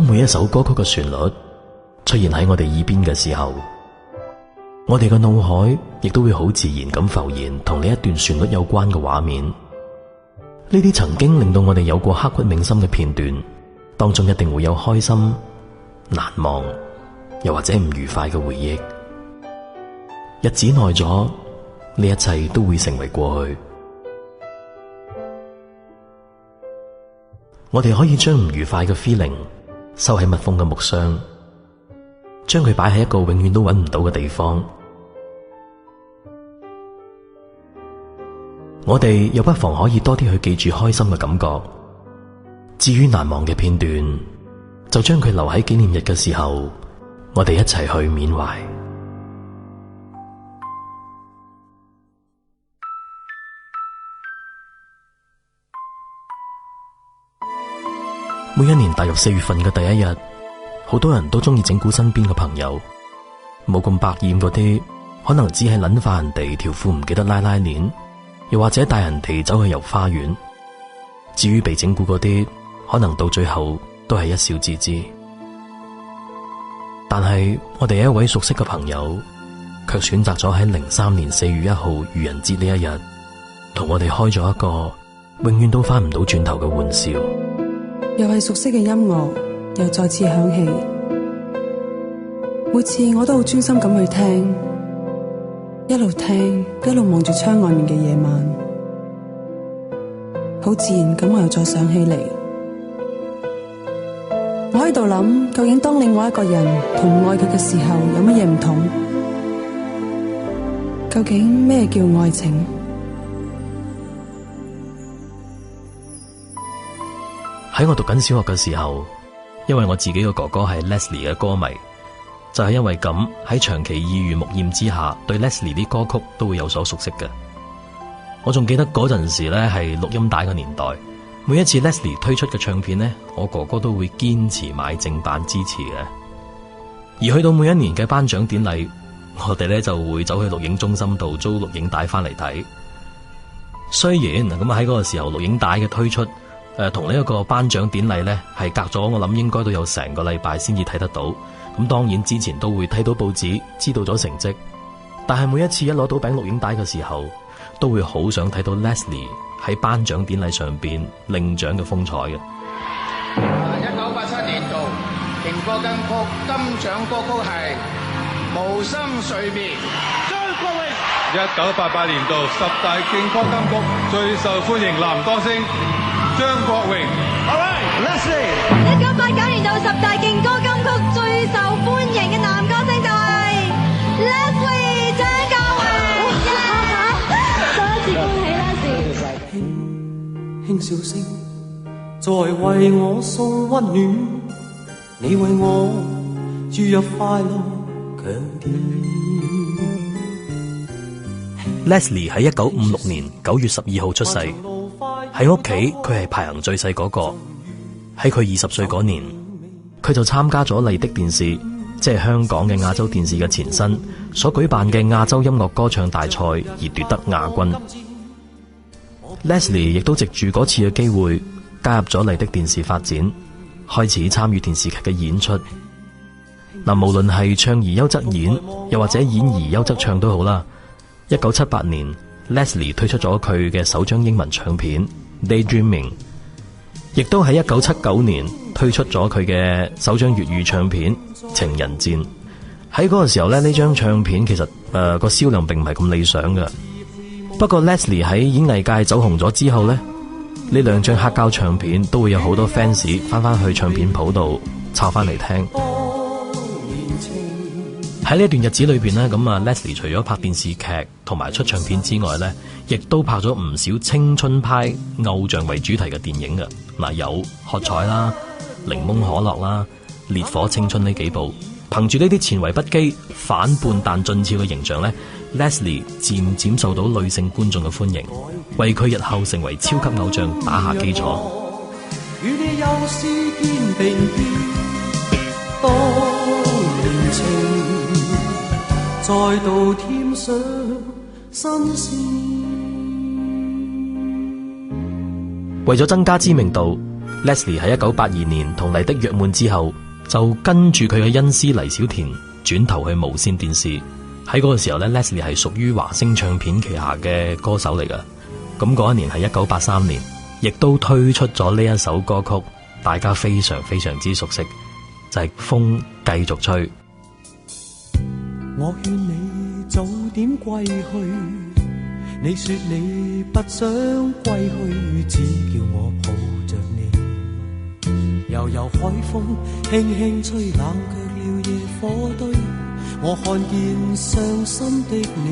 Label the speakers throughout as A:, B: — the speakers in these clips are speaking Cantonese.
A: 每一首歌曲嘅旋律出現喺我哋耳邊嘅時候，我哋嘅腦海亦都會好自然咁浮現同呢一段旋律有關嘅畫面。呢啲曾經令到我哋有過刻骨銘心嘅片段當中，一定會有開心、難忘，又或者唔愉快嘅回憶。日子耐咗，呢一切都會成為過去。我哋可以將唔愉快嘅 feeling 收喺密封嘅木箱，將佢擺喺一個永遠都揾唔到嘅地方。我哋又不妨可以多啲去記住開心嘅感覺，至於難忘嘅片段，就將佢留喺紀念日嘅時候，我哋一齊去緬懷。每一年踏入4月份嘅第一日，好多人都中意整蠱身邊嘅朋友，冇咁百厭嗰啲，可能只係撚化人哋條褲唔記得拉拉鏈，又或者帶人哋走去遊花園。至於被整蠱嗰啲，可能到最後都係一笑置之。但係我哋一位熟悉嘅朋友，卻選擇咗喺03年4月1號愚人節呢一日，同我哋開咗一個永遠都翻唔到轉頭嘅玩笑。
B: 又係熟悉嘅音樂，又再次響起。每次我都好專心咁去聽，一路聽，一路望住窗外面嘅夜晚，好自然咁我又再想起嚟。我喺度諗，究竟當另外一個人同唔愛佢嘅時候，有乜嘢唔同？究竟咩叫愛情？
A: 喺我讀緊小學嘅時候，因為我自己嘅哥哥係 Leslie 嘅歌迷，就係因為咁喺長期耳濡目染之下，對 Leslie 啲歌曲都會有所熟悉嘅。我仲記得嗰陣時咧係錄音帶嘅年代，每一次 Leslie 推出嘅唱片呢，我哥哥都會堅持買正版支持嘅。而去到每一年嘅頒獎典禮，我哋咧就會走去錄影中心度租錄影帶翻嚟睇。雖然咁喺嗰個時候錄影帶嘅推出，同呢一個頒獎典禮呢係隔咗，我諗應該都有成個禮拜先至睇得到。咁當然之前都會睇到報紙，知道咗成績。但係每一次一攞到餅錄影帶嘅時候，都會好想睇到 Leslie 喺頒獎典禮上邊領獎嘅風采嘅。
C: 1987年度勁歌金曲金獎歌曲係《無心睡眠》。張國榮。1988年度10大勁歌金曲最受歡迎男歌星。張國榮。All right, Leslie。1989年度10大勁歌金曲最受歡迎嘅男歌星就係 Leslie 張國榮。
D: 再一次恭喜 Leslie。
E: 輕輕笑聲，在為我送溫暖，你為我注入快樂強電。
A: Leslie 喺1956年9月12號出世。喺屋企佢係排行最細嗰個。喺佢20歲嗰年，佢就參加咗麗的電視，即係香港嘅亞洲電視嘅前身所舉辦嘅亞洲音樂歌唱大賽而奪得亞軍。Leslie 亦都藉住嗰次嘅機會加入咗麗的電視發展，開始參與電視劇嘅演出。嗱，無論係唱而優則演，又或者演而優則唱都好啦。1978年 Leslie 推出咗佢嘅首張英文唱片 Daydreaming， 亦都喺1979年推出咗佢嘅首張粵語唱片情人戰。喺嗰個時候咧，呢張唱片其實個銷量並唔係咁理想嘅。不過 Leslie 喺演藝界走紅咗之後咧，呢兩張黑膠唱片都會有好多 fans 翻去唱片鋪度抄翻嚟聽。喺呢段日子裏邊呢，咁啊 Leslie 除咗拍電視劇同埋出唱片之外呢，亦都拍咗唔少青春派偶像為主題嘅電影嘅。嗱，有喝彩啦、檸檬可樂啦、烈火青春呢幾部。憑住呢啲前衛不羈、反叛但俊俏嘅形象呢， Leslie 漸漸受到女性觀眾嘅歡迎，為佢日後成為超級偶像打下基礎。
E: 與你又是肩並肩，當年情再度添上新鮮。
A: 為咗增加知名度， Leslie 喺1982年同麗的約滿之後，就跟住佢嘅恩師黎小田轉投去無線電視。喺嗰個時候咧 ，Leslie 係屬於華星唱片旗下嘅歌手嚟㗎。咁嗰一年係1983年，亦都推出咗呢一首歌曲，大家非常非常之熟悉，就係風繼續吹。
E: 我勸你早點歸去，你說你不想歸去，只叫我抱着你。悠悠海風輕輕吹，冷卻了野火堆。我看見傷心的你，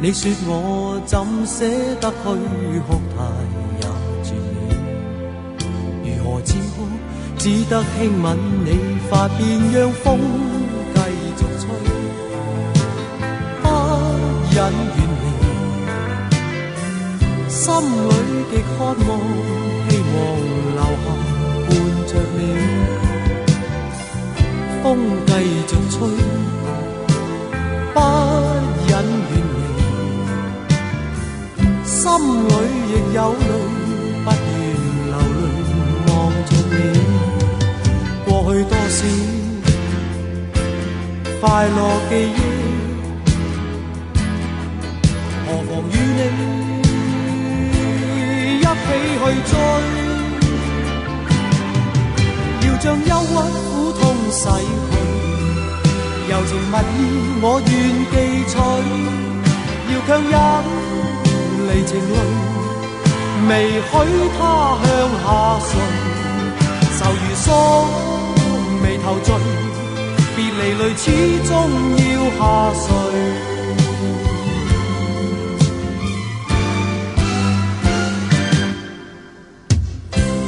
E: 你說我怎捨得去哭太也絕美。如何止哭，只得輕吻你髮邊，讓風繼續吹，不忍遠離，心裏極渴望，希望留下伴着你。風繼續吹，不忍遠離，心裏亦有淚，不願流淚望着你。過去多少快樂記憶，何妨與你一起去追，要將憂鬱苦痛洗去，柔情蜜意我願記取，要強忍離情淚，未許他向下垂，愁如鎖眉頭聚，別離淚始終要下垂。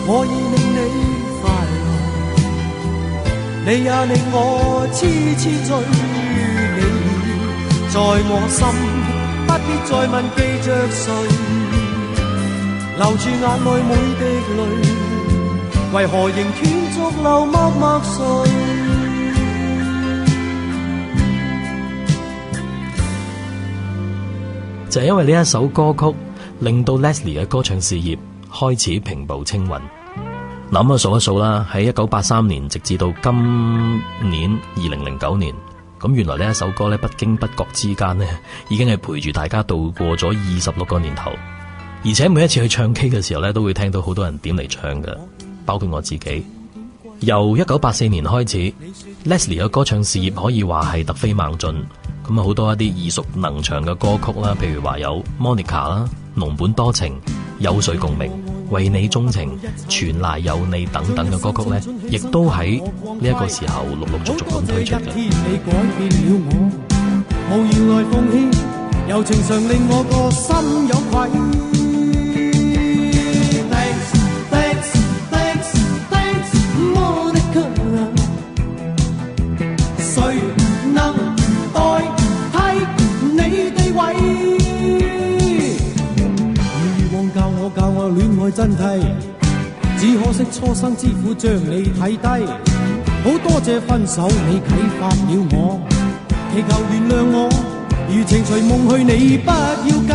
E: 我已令你快樂，你也令我痴痴醉，你在我心，不必再問記着誰，留住眼內每滴淚，為何仍斷續流默默睡？
A: 就係因為呢一首歌曲，令到 Leslie 嘅歌唱事業開始平步青雲。諗啊數一數啦，喺1983年直至到今年2009年，咁原來呢一首歌咧，不經不覺之間咧，已經係陪住大家度過咗26個年頭。而且每一次去唱 K 嘅時候咧，都會聽到好多人點嚟唱嘅，包括我自己。由1984年開始 Leslie 嘅歌唱事業可以話係突飛猛進。咁啊，好多一啲耳熟能詳嘅歌曲啦，譬如話有 Monica 啦、儂本多情、有誰共鳴、為你鍾情、全賴有你等等嘅歌曲咧，亦都喺呢一個時候陸陸續續咁推出嘅。
E: 你改變了我，無言來奉獻，柔情常令我個心有愧。戀愛真諦，只可惜初生之苦將你睇低。好多謝分手你啟發了我，祈求原諒我，如情隨夢去你不要計。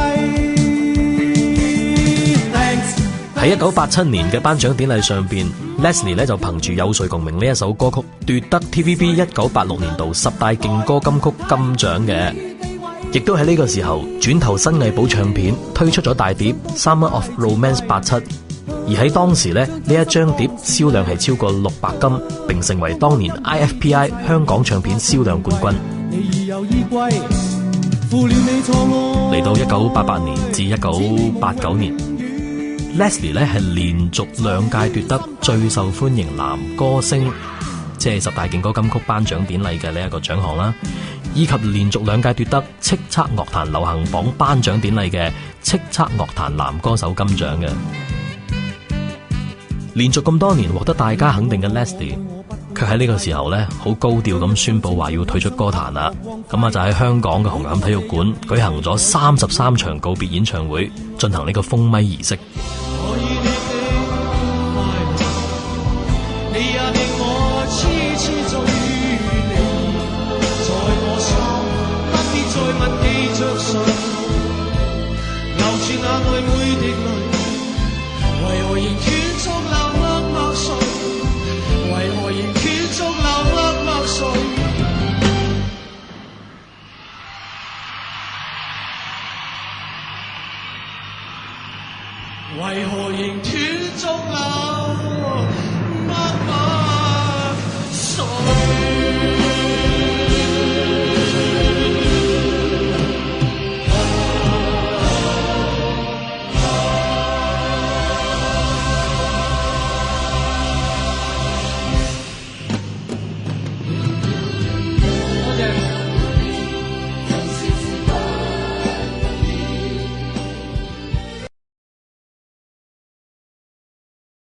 A: 喺1987年嘅頒獎典禮上邊 Leslie 咧就憑住有誰共鳴呢一首歌曲奪得 TVB 1986年度10大勁歌金曲金獎嘅。亦都喺呢個時候轉投新藝寶唱片，推出咗大碟 Summer of Romance 87，而喺當時呢一張碟銷量係超過600金，並成為當年 IFPI 香港唱片銷量冠軍。嚟到1988年至1989年，Leslie 咧係連續2屆奪得最受歡迎男歌星，即係10大勁歌金曲頒獎典禮嘅呢一個獎項啦。以及連續2屆奪得叱咤樂壇流行榜頒獎典禮嘅叱咤樂壇男歌手金獎嘅。連續咁多年獲得大家肯定嘅 Leslie， 卻喺呢個時候呢好高調咁宣布話要退出歌壇啦。咁啊就喺香港嘅紅磡體育館舉行咗33場告別演唱會，進行呢個封咪儀式。
E: 留住眼內每滴淚，為何仍斷續流
F: 為何仍斷續流？